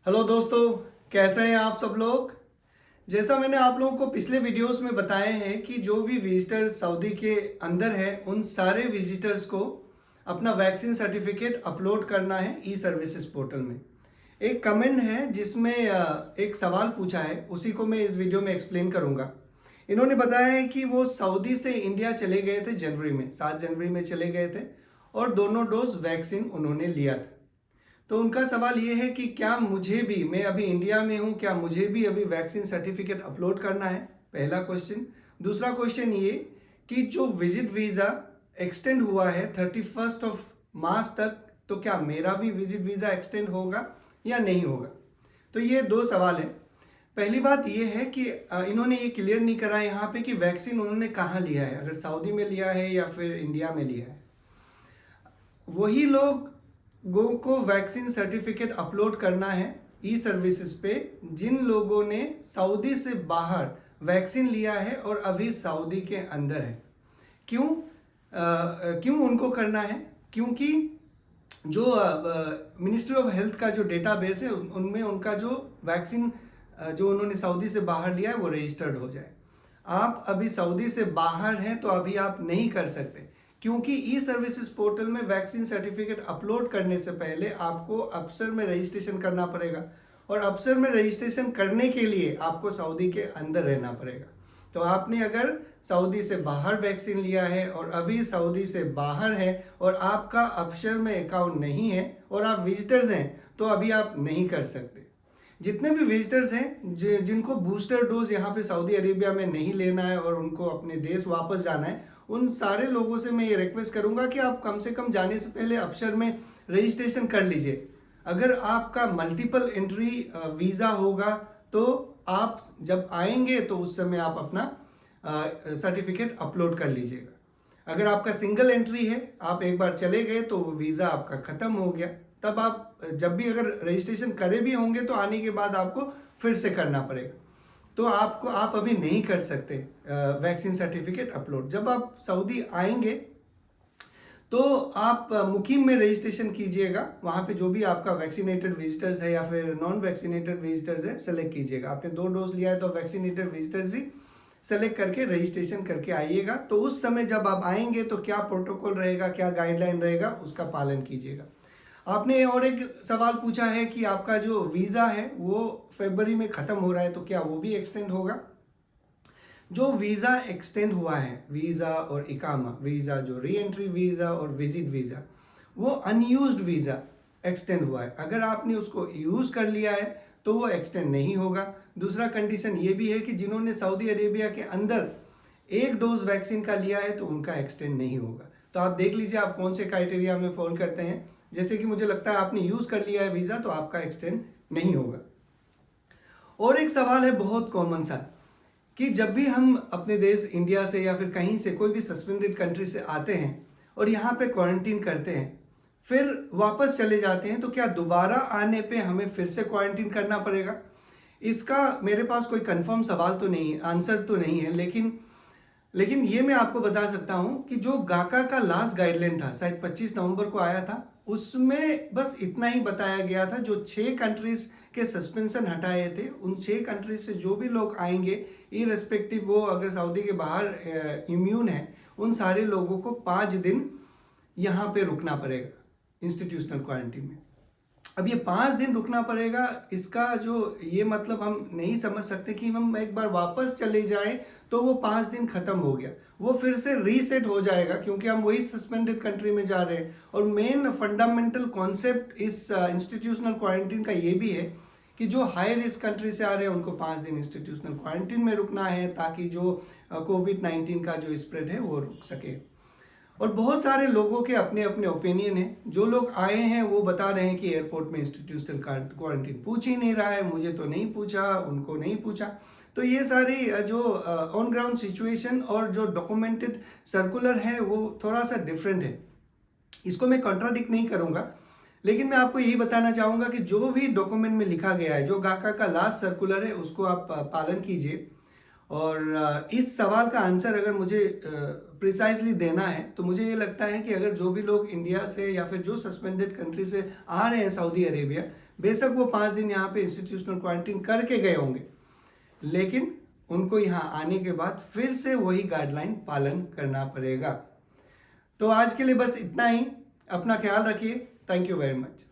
Hello दोस्तों, कैसे हैं आप सब लोग। जैसा मैंने आप लोगों को पिछले वीडियोस में बताए हैं कि जो भी विजिटर्स सऊदी के अंदर है उन सारे विजिटर्स को अपना वैक्सीन सर्टिफिकेट अपलोड करना है ई सर्विसेज पोर्टल में। एक कमेंट है जिसमें एक सवाल पूछा है, उसी को मैं इस वीडियो में एक्सप्लेन करूंगा। इन्होंने बताया है कि वो सऊदी से इंडिया चले गए थे जनवरी में, 7 जनवरी में चले गए थे और दोनों डोज वैक्सीन उन्होंने लिया था। तो उनका सवाल ये है कि क्या मुझे भी, मैं अभी इंडिया में हूँ, क्या मुझे भी अभी वैक्सीन सर्टिफिकेट अपलोड करना है, पहला क्वेश्चन। दूसरा क्वेश्चन ये कि जो विजिट वीज़ा एक्सटेंड हुआ है 31 मार्च तक, तो क्या मेरा भी विजिट वीज़ा एक्सटेंड होगा या नहीं होगा। तो ये दो सवाल है। पहली बात ये है कि इन्होंने ये क्लियर नहीं करा यहाँ पे कि वैक्सीन उन्होंने कहाँ लिया है, अगर सऊदी में लिया है या फिर इंडिया में लिया है। वही लोगों को वैक्सीन सर्टिफिकेट अपलोड करना है ई सर्विसेज पे जिन लोगों ने सऊदी से बाहर वैक्सीन लिया है और अभी सऊदी के अंदर है। क्यों उनको करना है? क्योंकि जो मिनिस्ट्री ऑफ हेल्थ का जो डेटाबेस है उनमें उनका जो वैक्सीन जो उन्होंने सऊदी से बाहर लिया है वो रजिस्टर्ड हो जाए। आप अभी सऊदी से बाहर हैं तो अभी आप नहीं कर सकते, क्योंकि ई सर्विसेज पोर्टल में वैक्सीन सर्टिफिकेट अपलोड करने से पहले आपको अफसर में रजिस्ट्रेशन करना पड़ेगा और अफसर में रजिस्ट्रेशन करने के लिए आपको सऊदी के अंदर रहना पड़ेगा। तो आपने अगर सऊदी से बाहर वैक्सीन लिया है और अभी सऊदी से बाहर है और आपका अफसर में अकाउंट नहीं है और आप विजिटर्स हैं तो अभी आप नहीं कर सकते। जितने भी विजिटर्स हैं जिनको बूस्टर डोज यहाँ पे सऊदी अरेबिया में नहीं लेना है और उनको अपने देश वापस जाना है, उन सारे लोगों से मैं ये रिक्वेस्ट करूंगा कि आप कम से कम जाने से पहले अफसर में रजिस्ट्रेशन कर लीजिए। अगर आपका मल्टीपल एंट्री वीज़ा होगा तो आप जब आएंगे तो उस समय आप अपना सर्टिफिकेट अपलोड कर लीजिएगा। अगर आपका सिंगल एंट्री है, आप एक बार चले गए तो वीज़ा आपका ख़त्म हो गया, तब आप जब भी अगर रजिस्ट्रेशन करे भी होंगे तो आने के बाद आपको फिर से करना पड़ेगा। तो आप अभी नहीं कर सकते वैक्सीन सर्टिफिकेट अपलोड। जब आप सऊदी आएंगे तो आप मुकीम में रजिस्ट्रेशन कीजिएगा, वहाँ पे जो भी आपका वैक्सीनेटेड विजिटर्स है या फिर नॉन वैक्सीनेटेड विजिटर्स है सेलेक्ट कीजिएगा। आपने 2 डोज लिया है तो वैक्सीनेटेड विजिटर्स ही सेलेक्ट करके रजिस्ट्रेशन करके आइएगा। तो उस समय जब आप आएंगे तो क्या प्रोटोकॉल रहेगा, क्या गाइडलाइन रहेगा, उसका पालन कीजिएगा। आपने और एक सवाल पूछा है कि आपका जो वीज़ा है वो फरवरी में ख़त्म हो रहा है तो क्या वो भी एक्सटेंड होगा। जो वीज़ा एक्सटेंड हुआ है, वीज़ा और इकामा वीज़ा, जो री एंट्री वीज़ा और विजिट वीज़ा, वो अनयूज्ड वीज़ा एक्सटेंड हुआ है। अगर आपने उसको यूज़ कर लिया है तो वो एक्सटेंड नहीं होगा। दूसरा कंडीशन ये भी है कि जिन्होंने सऊदी अरेबिया के अंदर 1 डोज वैक्सीन का लिया है तो उनका एक्सटेंड नहीं होगा। तो आप देख लीजिए आप कौन से क्राइटेरिया में फॉलो करते हैं। जैसे कि मुझे लगता है आपने यूज़ कर लिया है वीज़ा तो आपका एक्सटेंड नहीं होगा। और एक सवाल है बहुत कॉमन सा कि जब भी हम अपने देश इंडिया से या फिर कहीं से कोई भी सस्पेंडेड कंट्री से आते हैं और यहाँ पे क्वारंटीन करते हैं, फिर वापस चले जाते हैं, तो क्या दोबारा आने पे हमें फिर से क्वारंटीन करना पड़ेगा? इसका मेरे पास कोई कंफर्म सवाल तो नहीं है, आंसर तो नहीं है, लेकिन ये मैं आपको बता सकता हूँ कि जो गाका का लास्ट गाइडलाइन था, शायद 25 नवंबर को आया था, उसमें बस इतना ही बताया गया था, जो 6 कंट्रीज के सस्पेंशन हटाए थे उन 6 कंट्रीज से जो भी लोग आएंगे, इररेस्पेक्टिव वो अगर सऊदी के बाहर इम्यून है, उन सारे लोगों को 5 दिन यहाँ पे रुकना पड़ेगा इंस्टीट्यूशनल क्वारंटीन में। अब ये 5 दिन रुकना पड़ेगा, इसका जो ये मतलब हम नहीं समझ सकते कि हम एक बार वापस चले जाएं तो वो 5 दिन खत्म हो गया, वो फिर से रीसेट हो जाएगा क्योंकि हम वही सस्पेंडेड कंट्री में जा रहे हैं। और मेन फंडामेंटल कॉन्सेप्ट इस इंस्टीट्यूशनल क्वारंटीन का ये भी है कि जो हाई रिस्क कंट्री से आ रहे हैं उनको 5 दिन इंस्टीट्यूशनल क्वारंटीन में रुकना है ताकि जो कोविड-19 का जो स्प्रेड है वो रुक सके। और बहुत सारे लोगों के अपने अपने ओपिनियन हैं। जो लोग आए हैं वो बता रहे हैं कि एयरपोर्ट में इंस्टीट्यूशनल क्वारंटीन पूछ ही नहीं रहा है, मुझे तो नहीं पूछा, उनको नहीं पूछा। तो ये सारी जो ऑन ग्राउंड सिचुएशन और जो डॉक्यूमेंटेड सर्कुलर है वो थोड़ा सा डिफरेंट है। इसको मैं कॉन्ट्राडिक्ट नहीं करूँगा, लेकिन मैं आपको यही बताना चाहूँगा कि जो भी डॉक्यूमेंट में लिखा गया है, जो गाका का लास्ट सर्कुलर है, उसको आप पालन कीजिए। और इस सवाल का आंसर अगर मुझे प्रिसाइजली देना है तो मुझे ये लगता है कि अगर जो भी लोग इंडिया से या फिर जो सस्पेंडेड कंट्री से आ रहे हैं सऊदी अरेबिया, बेशक वो 5 दिन यहाँ पे इंस्टीट्यूशनल क्वारंटीन करके गए होंगे, लेकिन उनको यहाँ आने के बाद फिर से वही गाइडलाइन पालन करना पड़ेगा। तो आज के लिए बस इतना ही। अपना ख्याल रखिए। Thank you very much.